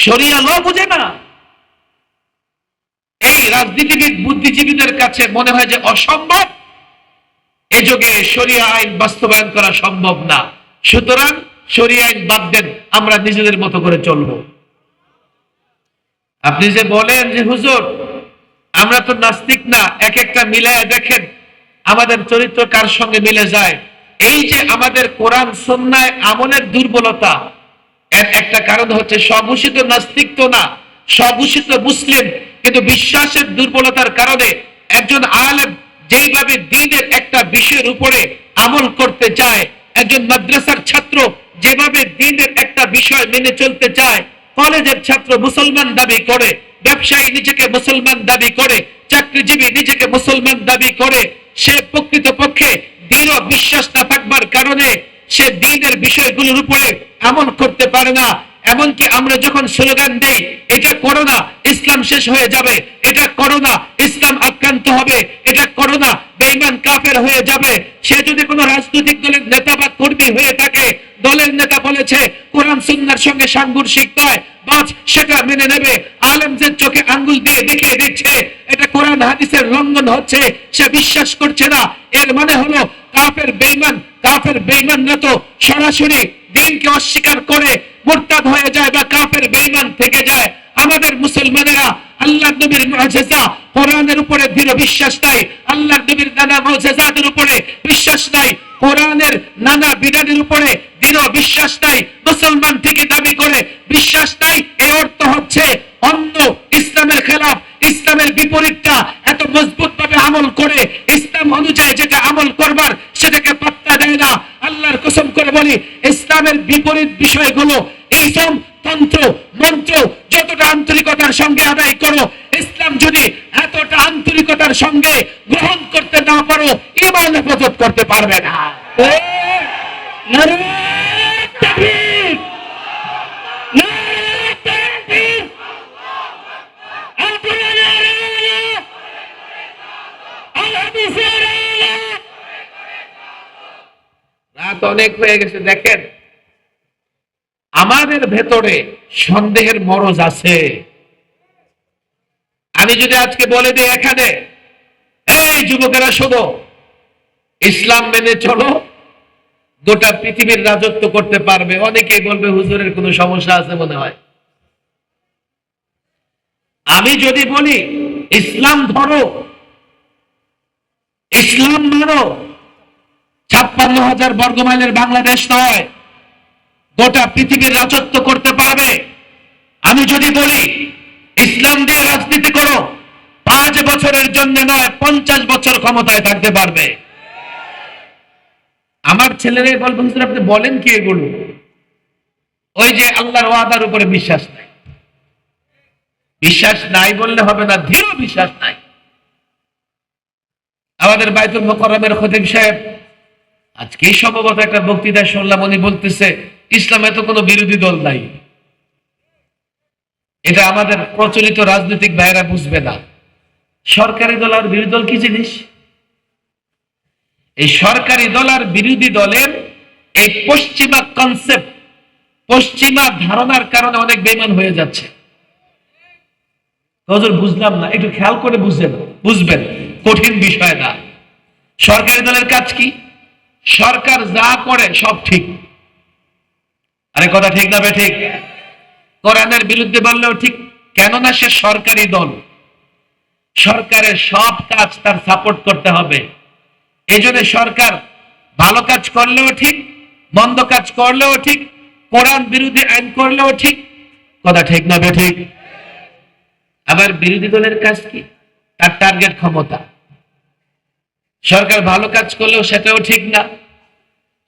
Speaker 1: শরিয়া ল বুঝে না। এই রাজনীতিবিদ বুদ্ধিজীবীদের কাছে মনে হয় যে অসম্ভব, এ যুগে শরিয়া আইন বাস্তবায়ন করা সম্ভব না। সুতরাং শরিয়া আইন বাদ দেন, আমরা নিজেদের মতো করে চলবো। আপনি যে বলেন যে হুজুর আমরা তো নাস্তিক না, এক একটা মিলায় দেখেন আমাদের চরিত্র কার সঙ্গে মিলে যায়। এই যে আমাদের কোরআন সুন্নাহ আমলের দুর্বলতা, এর একটা কারণ হচ্ছে স্বঘোষিত নাস্তিক তো না, স্বঘোষিত মুসলিম, কিন্তু বিশ্বাসের দুর্বলতার কারণে একজন আলেম যেইভাবে দ্বীনের একটা বিষয়ের উপরে আমল করতে চায়, একজন মাদ্রাসার ছাত্র যেভাবে দ্বীনের একটা বিষয় মেনে চলতে চায়, কলেজের ছাত্র মুসলমান দাবি করে, ব্যবসায়ী নিজেকে মুসলমান দাবি করে, চাকরিজীবী নিজেকে মুসলমান দাবি করে, সে প্রকৃতপক্ষে দৃঢ় বিশ্বাস না থাকবার কারণে সে দ্বীনের বিষয়গুলোর উপরে আমল করতে পারে না। এমনকি আমরা যখন স্লোগান দেই এটা করো না ইসলাম শেষ হয়ে যাবে, এটা করো না ইসলাম আক্রান্ত হবে, এটা করো না বেঈমান কাফের হয়ে যাবে, সে যদি কোনো রাজনৈতিক দলের নেতা বা কর্মী হয়ে থাকে, দলের নেতা বলেছে কোরআন সুন্নাহর সঙ্গে সাংঘর্ষিক নয়, বাস সেটা মেনে নেবে। আলেমদের চোখে আঙ্গুল দিয়ে দেখিয়ে দিচ্ছে এটা কোরআন হাদিসের লঙ্ঘন হচ্ছে, সে বিশ্বাস করছে না। এর মানে হলো কাফের বেঈমানরা তো সরাসরি দ্বীনকে অস্বীকার করে মুরতাদ হয়ে যায় বা কাফের বেঈমান থেকে যায়। আমাদের মুসলমানেরা আল্লাহর নবীর মুআজিজা কোরআনের উপরে দৃঢ় বিশ্বাস নাই, আল্লাহর নবীর নানা মুআজিজাতের উপরে বিশ্বাস নাই, কোরআনের নানা বিধানের উপরে দৃঢ় বিশ্বাস নাই, মুসলমান থেকে দাবি করে বিশ্বাস নাই। এর অর্থ হচ্ছে অন্য ইসলামের খেলাফ, ইসলামের বিপরীতটা এত মজবুত ভাবে আমল করে, ইসলাম অনুযায়ী যেটা আমল করবার সেটাকে পাত্তা দেয় না। আল্লাহর কসম করে বলি, ইসলামের বিপরীত বিষয়গুলো, ইসম, তন্ত্র, মন্ত্র যতটা আন্তরিকতার সঙ্গে আদায় করো, ইসলাম যদি এতটা আন্তরিকতার সঙ্গে গ্রহণ করতে না পারো, ঈমান হেফাজত করতে পারবে না। রাত অনেক হয়ে গেছে, দেখেন আমাদের ভেতরে সন্দেহের মরজ আছে। আমি যদি আজকে বলে দিই এখানে, এই যুবকেরা শোনো, ইসলাম মেনে চলো, গোটা পৃথিবীর রাজত্ব করতে পারবে, অনেকেই বলবে হুজুরের কোনো সমস্যা আছে মনে হয়। আমি যদি বলি ইসলাম ধরো, ইসলাম মানো, 56,000 বর্গমাইলের বাংলাদেশ নয়, গোটা পৃথিবীর রাজত্ব করতে পারবে। আমি যদি বলি ইসলাম দিয়ে রাজনীতি করো, 5 বছরের জন্য নয় 50 বছর ক্ষমতায় থাকতে পারবে। আমার ছেলেরা বলবেন হুজুর আপনি বলেন কি এগুলো? ওই যে আল্লাহর ওয়াদার উপরে বিশ্বাস নাই। বিশ্বাস নাই বললে হবে না, দৃঢ় বিশ্বাস নাই। আমাদের বাইতুল মুকাররমের খতিব সাহেব আজকে সম্ভবত একটা বক্তৃতা শুনলাম, উনি বলতেছে ইসলামে তো কোনো বিরোধী দল নাই। এটা আমাদের প্রচলিত রাজনৈতিক ভাইয়েরা বুঝবে না। সরকারি দল আর বিরোধী দল কি জিনিস? এই সরকারি দল আর বিরোধী দলের এই পশ্চিমা কনসেপ্ট, পশ্চিমা ধারণার কারণে অনেক বেঈমান হয়ে যাচ্ছে। হুজুর বুঝলাম না, একটু খেয়াল করে বুঝবেন, কঠিন বিষয় না। সরকারি দলের কাজ কি? সরকার যা করে সব ঠিক। আরে কথা ঠিক না ঠিক? কোরআনের বিরুদ্ধে বললেও ঠিক, কেননা সে সরকারি দল। সরকারের সব কাজ তার সাপোর্ট করতে হবে। এই জন্য সরকার ভালো কাজ করলেও ঠিক, মন্দ কাজ করলেও ঠিক, কোরআন বিরোধী আইন করলেও ঠিক। কথা ঠিক না ঠিক? আবার বিরোধী দলের কাজ কি? তার টার্গেট ক্ষমতা। সরকার ভালো কাজ করলেও সেটাও ঠিক না,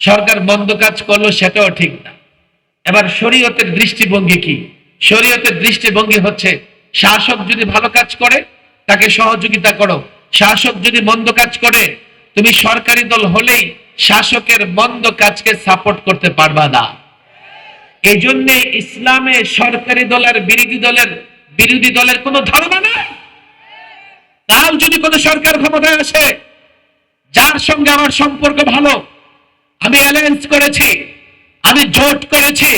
Speaker 1: সরকার মন্দ কাজ করলেও সেটাও ঠিক না। এবার শরীয়তের দৃষ্টিভঙ্গি কি? শরীয়তের দৃষ্টিভঙ্গি হচ্ছে শাসক যদি ভালো কাজ করে তাকে সহযোগিতা করো, শাসক যদি মন্দ কাজ করে তুমি সরকারি দল হলেই শাসকের মন্দ কাজকে সাপোর্ট করতে পারবা না। এই জন্য ইসলামে সরকারি দল আর বিরোধী দলের কোনো ধারণা নাই। কাল যদি কোনো সরকার ক্ষমতায় আসে, যার সঙ্গে আমার সম্পর্ক ভালো, আমি অ্যালায়েন্স করেছি, আমি জোট করেছি,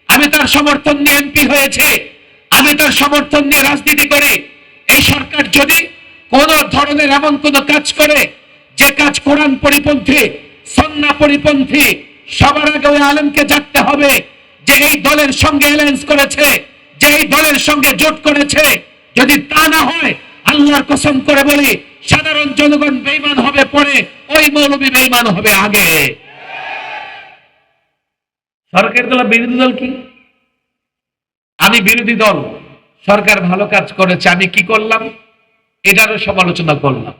Speaker 1: আমি তার সমর্থন নিয়ে এমপি হয়েছে, আমি তার সমর্থন নিয়ে রাজনীতি করি, এই সরকার যদি কোন ধরনের এমন কোন কাজ করে যে কাজ কোরআন পরিপন্থী, সুন্নাহ পরিপন্থী, সবার আগে ওই আলেমকে জানতে হবে যে এই দলের সঙ্গে অ্যালায়েন্স করেছে, যে এই দলের সঙ্গে জোট করেছে। যদি তা না হয়, আল্লাহর কসম করে বলি, সাধারণ জনগণ বেঈমান হবে পরে, ওই মৌলবী বেঈমান হবে আগে। সরকারি দল বিরোধী দল কি? আমি বিরোধী দল, সরকার ভালো কাজ করেছে, আমি কি করলাম? এটারও সমালোচনা করলাম।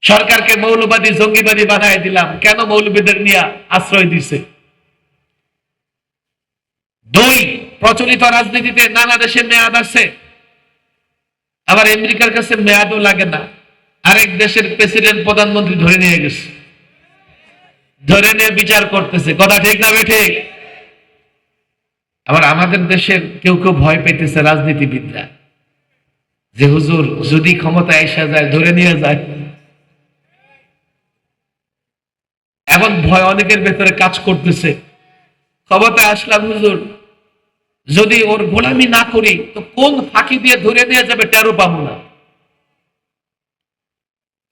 Speaker 1: সরকারকে মৌলবাদী জঙ্গিবাদী বানায় দিলাম, কেন? মৌলবীদের নিয়ে আশ্রয় দিছে। 2, প্রচলিত রাজনীতিতে নানা দেশে মেয়াদ আছে, আবার আমেরিকার কাছে মেয়াদও লাগে না, আরেক দেশের প্রেসিডেন্ট প্রধানমন্ত্রী ধরে নিয়ে গেছে, ধরে নিয়ে বিচার করতেছে। কথা ঠিক না ঠিক? আবার আমাদের দেশের কেউ কেউ ভয় পেতেছে রাজনীতিবিদরা, যে হুজুর যদি ক্ষমতায় এসে যায় ধরে নিয়ে যায়। এমন ভয় অনেকের ভেতরে কাজ করতেছে, ক্ষমতায় আসলাম হুজুর, যদি ওর গোলামি না করি তো কোন ফাঁকি দিয়ে ধরে নিয়ে যাবে টেরও পাবো না।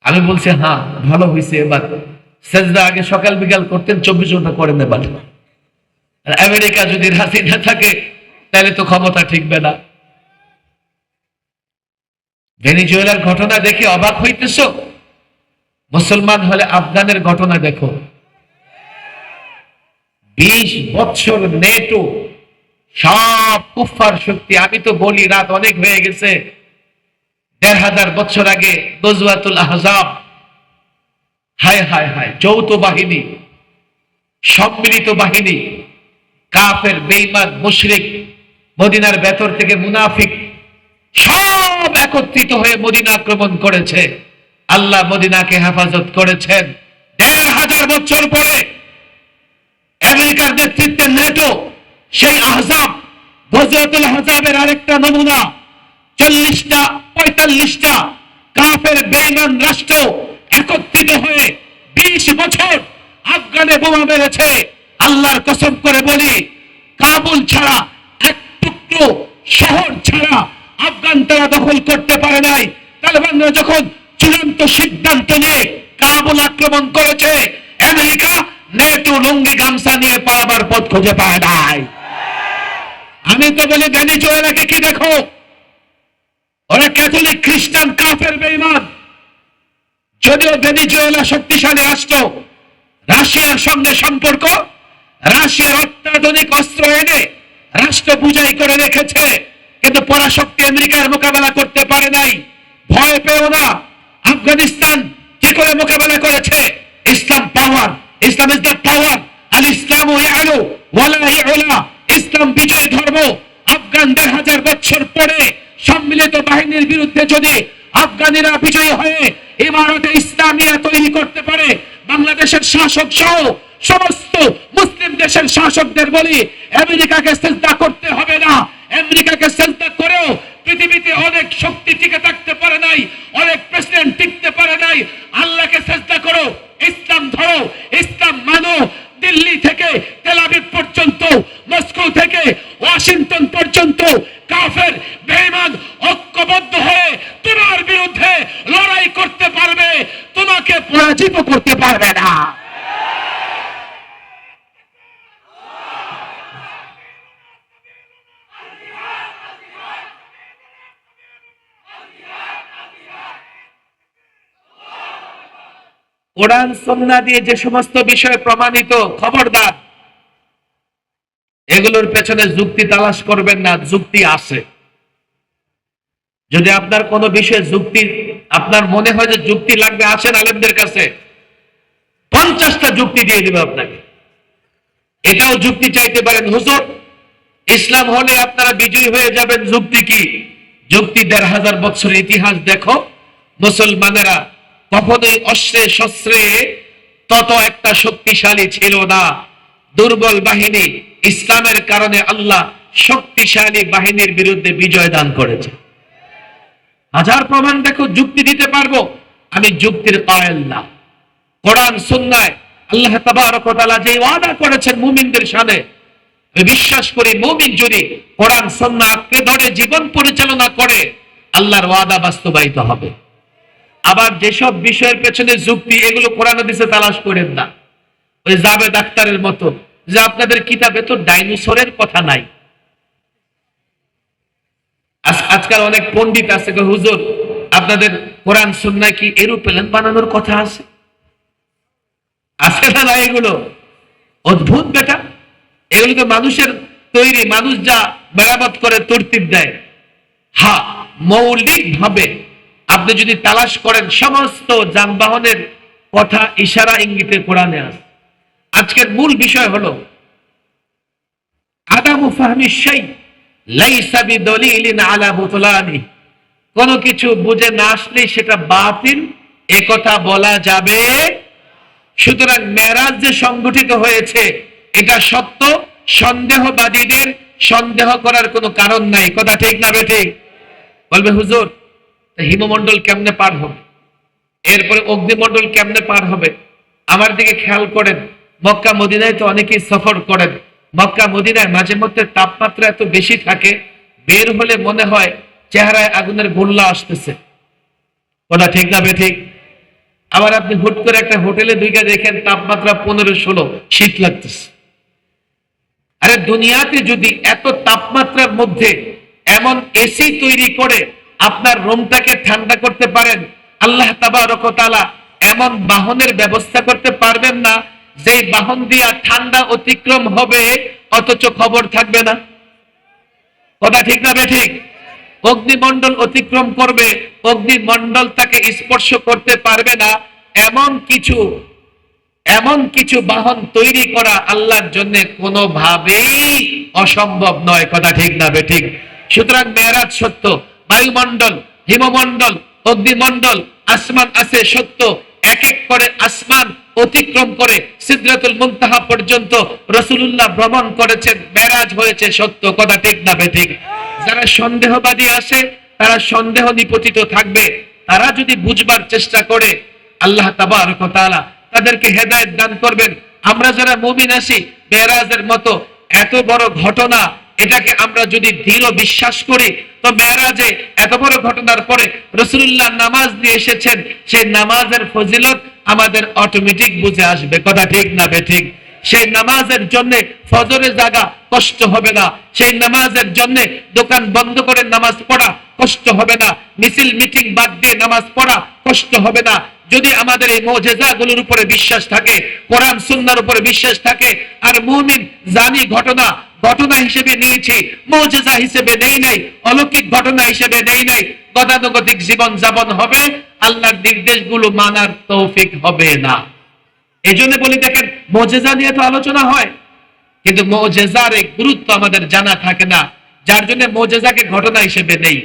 Speaker 1: আমি বলছি হ্যাঁ ভালো হয়েছে, এবার সেজদা আগে সকাল বিকাল করতেন, 24 ঘন্টা করেন এবার। আমেরিকা যদি রাজি না থাকে তাহলে তো ক্ষমতা ঠিকবে না। ভেনিজুয়েলার ঘটনা দেখে অবাক হইতেছ? মুসলমান হলে আফগানের ঘটনা দেখো। 20 বছর নেটো, সব কুফার শক্তি। আমি তো বলি রাত অনেক হয়ে গেছে। 1500 বছর আগে গজওয়াতুল আহজাব, হায় হায় হায়, যৌথ বাহিনী, সম্মিলিত বাহিনী, কাফের, বেঈমান, মুশরিক, মদিনার ভেতর থেকে মুনাফিক, সব একত্রিত হয়ে মদিনা আক্রমণ করেছে। আল্লাহ মদিনাকে হেফাজত করেছেন। 1500 বছর পরে আমেরিকার নেতৃত্বে নেটো, সেই আহজাব, গজওয়াতুল আহজাবের আরেকটা নমুনা। 40টা 45টা কাফের বেঈমান রাষ্ট্র একত্রিত হয়ে 20 বছর আফগানে বোমা মেরেছে। আল্লাহর কসম করে বলি, কাবুল ছাড়া, এক টুকরো শহর ছাড়া আফগান তারা দখল করতে পারে নাই। তালেবানরা যখন চূড়ান্ত সিদ্ধান্ত নিয়ে কাবুল আক্রমণ করেছে, আমেরিকা নেটো লুঙ্গি গামছা নিয়ে পালাবার পথ খুঁজে পায় নাই। আমি তো বলি ভেনিজুয়েলাকে কি দেখো, ওরা ক্যাথলিক, খ্রিস্টান, কাফের, বেঈমান। যদিও ভেনেজুয়েলা শক্তিশালী রাষ্ট্র, রাশিয়ার সঙ্গে সম্পর্ক, রাশিয়ার অত্যাধুনিক অস্ত্র এনে রাষ্ট্র বুঝাই করে রেখেছে, কিন্তু পরাশক্তি আমেরিকার মোকাবেলা করতে পারে নাই। ভয় পেও না। আফগানিস্তান কি করে মোকাবেলা করেছে? ইসলাম পাওয়ার, ইসলাম is the power, Al Islam Yalu ওয়ালা ইয়ালা। ইসলাম বিজয় ধর্ম। আফগান ১৫০০ বছর পরে সম্মিলিত বাহিনীর বিরুদ্ধে যদি আফগানিরা বিজয়ী হয়ে ইমারতে ইসলামিয়া তৈরি করতে পারে, বাংলাদেশের শাসক সহ সমস্ত মুসলিম দেশের শাসকদের বলি, আমেরিকাকে সিজদা করতে হবে না। আমেরিকাকে সিজদা করেও পৃথিবীতে অনেক শক্তি টিকে থাকতে পারে নাই, অনেক প্রেসিডেন্ট টিকতে পারে নাই। আল্লাহকে সিজদা করো, ইসলাম ধরো, ইসলাম মানো। দিল্লি থেকে তেল আবিব পর্যন্ত, মস্কো থেকে ওয়াশিংটন পর্যন্ত কাফের বেঈমান ঐক্যবদ্ধ হয়ে তোমার বিরুদ্ধে লড়াই করতে পারবে, তোমাকে পরাজিত করতে পারবে না। কোরআন সুন্নাহ দিয়ে যে সমস্ত বিষয় প্রমাণিত, খবরদার এগুলোর পেছনে যুক্তি তালাশ করবেন না। যুক্তি আছে। যদি আপনার কোনো বিষয়ে যুক্তি, আপনার মনে হয় যে যুক্তি লাগবে, আসেন আলেমদের কাছে, 50টা যুক্তি দিয়ে দিবে আপনাকে। এটাও যুক্তি চাইতে পারেন, হুজুর ইসলাম হলে আপনারা বিজয়ী হয়ে যাবেন, যুক্তি কি? যুক্তি ১৫০০ বছরের ইতিহাস দেখো। মুসলমানেরা কখনোই অস্ত্রে শস্ত্রে তত একটা শক্তিশালী ছিল না। দুর্বল বাহিনী, ইসলামের কারণে আল্লাহ শক্তিশালী বাহিনীর বিরুদ্ধে বিজয় দান করেছে। হাজার প্রমাণ দেখো, যুক্তি দিতে পারবো। আমি যুক্তির কায়েল না। কোরআন সুন্নাহয় আল্লাহ তাবারক ওয়া তাআলা যে ওয়াদা করেছেন মুমিনদের সাথে, আমি বিশ্বাস করি মুমিন যদি কোরআন সুন্নাহ আঁকড়ে ধরে জীবন পরিচালনা করে, আল্লাহর ওয়াদা বাস্তবায়িত হবে। আবার যেসব বিষয়ের পেছনে যুক্তি, এগুলো কোরআন হাদিসে তালাশ করেন না। ওই জাবেদ আখতারের মতো, যে আপনাদের কিতাবে তো ডাইনোসরের কথা নাই। আজকাল অনেক পণ্ডিত আছে, হুজুর আপনাদের কোরআন সুন্নাহয় কি এরোপ্লেন বানানোর কথা আছে? আছে না? এগুলো অদ্ভুত বেটা। এগুলো তো মানুষের তৈরি, মানুষ যা মেরামত করে, তরতিব দেয়। হ্যাঁ, মৌলিক ভাবে আপনি যদি তালাশ করেন, সমস্ত যানবাহনের কথা ইশারা ইঙ্গিতে কোরআনে আছে। আজকের মূল বিষয় হলো আদামু ফাহমি শাই লাইসা বিদলিলিন আলা বুতলানি। কোন কিছু বুঝে না আসলে সেটা বাতিল, এ কথা বলা যাবে। সুতরাং মেরাজ যে সংগঠিত হয়েছে এটা সত্য, সন্দেহবাদীদের সন্দেহ করার কোনো কারণ নাই। কথা ঠিক না বেঠিক? বলবে হুজুর হিমমন্ডল কেমনে পার হবে, এরপরে অগ্নিমন্ডল কেমনে পার হবে? আমার দিকে খেয়াল করেন, মক্কা মদিনায় তো অনেকেই সফর করেন। মক্কা মদিনায় মাঝে মধ্যে তাপমাত্রা এত বেশি থাকে, বের হলে মনে হয় চেহারায় আগুনের গোল্লা আসতেছে। কথা ঠিক না বেঠিক? আবার আপনি হুট করে একটা হোটেলে ঢুকে দেখেন তাপমাত্রা 15-16, শীত লাগতেছে। আরে দুনিয়াতে যদি এত তাপমাত্রার মধ্যে এমন এসি তৈরি করে আপনার রুমটাকে ঠান্ডা করতে পারেন, আল্লাহ তাবারক ওয়া তাআলা এমন বাহনের ব্যবস্থা করতে পারবেন না যে বাহন দিয়া ঠান্ডা অতিক্রম হবে অথচ খবর থাকবে না? কথা ঠিক না বেঠিক? অগ্নিমন্ডল অতিক্রম করবে, অগ্নিমন্ডল তাকে স্পর্শ করতে পারবে না, এমন কিছু বাহন তৈরি করা আল্লাহর জন্য কোনোভাবেই অসম্ভব নয়। কথা ঠিক না বেঠিক? সুতরাং মেরাজ সত্য, বায়ুমণ্ডল, হিমমণ্ডল, অগ্নিমণ্ডল, আসমান আছে সত্য। এক এক করে আসমান অতিক্রম করে সিদরাতুল মুনতাহা পর্যন্ত রাসূলুল্লাহ ভ্রমণ করেছেন, মেরাজ হয়েছে সত্য। কথা ঠিক না বেঠিক? যারা সন্দেহবাদী আছে তারা সন্দেহ নিপতিত থাকবে। তারা যদি বুঝবার চেষ্টা করে, আল্লাহ তাবারক ওয়া তাআলা তাদেরকে হেদায়েত দান করবেন। আমরা যারা মুমিন আছি, মেরাজের মতো এত বড় ঘটনা, এটাকে আমরা যদি দৃঢ় বিশ্বাস করি, তো মেরাজে এত বড় ঘটনার পরে রাসূলুল্লাহ নামাজ নিয়ে এসেছেন, সেই নামাজের ফজিলত আমাদের অটোমেটিক বুঝে আসবে। কথা ঠিক না বেঠিক? সেই নামাজের জন্য ফজরে জাগা কষ্ট হবে না, সেই নামাজের জন্য দোকান বন্ধ করে নামাজ পড়া কষ্ট হবে না, মিছিল মিটিং বাদ দিয়ে নামাজ পড়া কষ্ট হবে না। যদি আমাদের এই মুজিজাগুলোর উপরে বিশ্বাস থাকে, কোরআন সুন্নাহর উপরে বিশ্বাস থাকে, আর মুমিন জানি ঘটনা ঘটনা হিসেবে নিয়েছি, মুজিজা হিসেবে নেই নাই, অলৌকিক ঘটনা হিসেবে নেই নাই, গতানুগতিক জীবন যাপন হবে, আল্লাহর নির্দেশগুলো মানার তৌফিক হবে না। এই জন্য বলি, দেখেন মুজিজা নিয়ে তো আলোচনা হয়, কিন্তু মুজিজার এই গুরুত্ব আমাদের জানা থাকে না, যার জন্য মুজিজাকে ঘটনা হিসেবে নেই।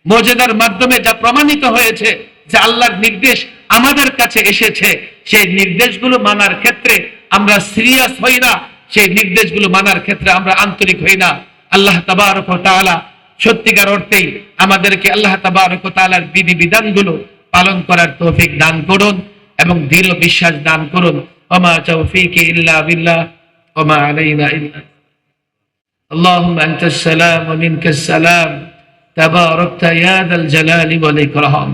Speaker 1: মুজিজার মাধ্যমে যা প্রমাণিত হয়েছে যে আল্লাহর নির্দেশ আমাদের কাছে এসেছে, সেই নির্দেশগুলো মানার ক্ষেত্রে আমরা সিরিয়াস হই না, সেই নির্দেশগুলো মানার ক্ষেত্রে আমরা আন্তরিক হই না। আল্লাহ তাবারক ওয়া তাআলা সত্যিকার অর্থেই আমাদেরকে আল্লাহ তাবারক ওয়া তাআলার বিধিবিধানগুলো পালন করার তৌফিক দান করুন এবং দৃঢ় বিশ্বাস দান করুন। ওমা তাওফীকি ইল্লা বিল্লাহ ওমা আলাইনা ইল্লা আল্লাহুম্মা আনতাস সালাম ওয়া মিনকাস সালাম তাবারাকতা ইয়া যাল জালালি ওয়াল ইকরাম।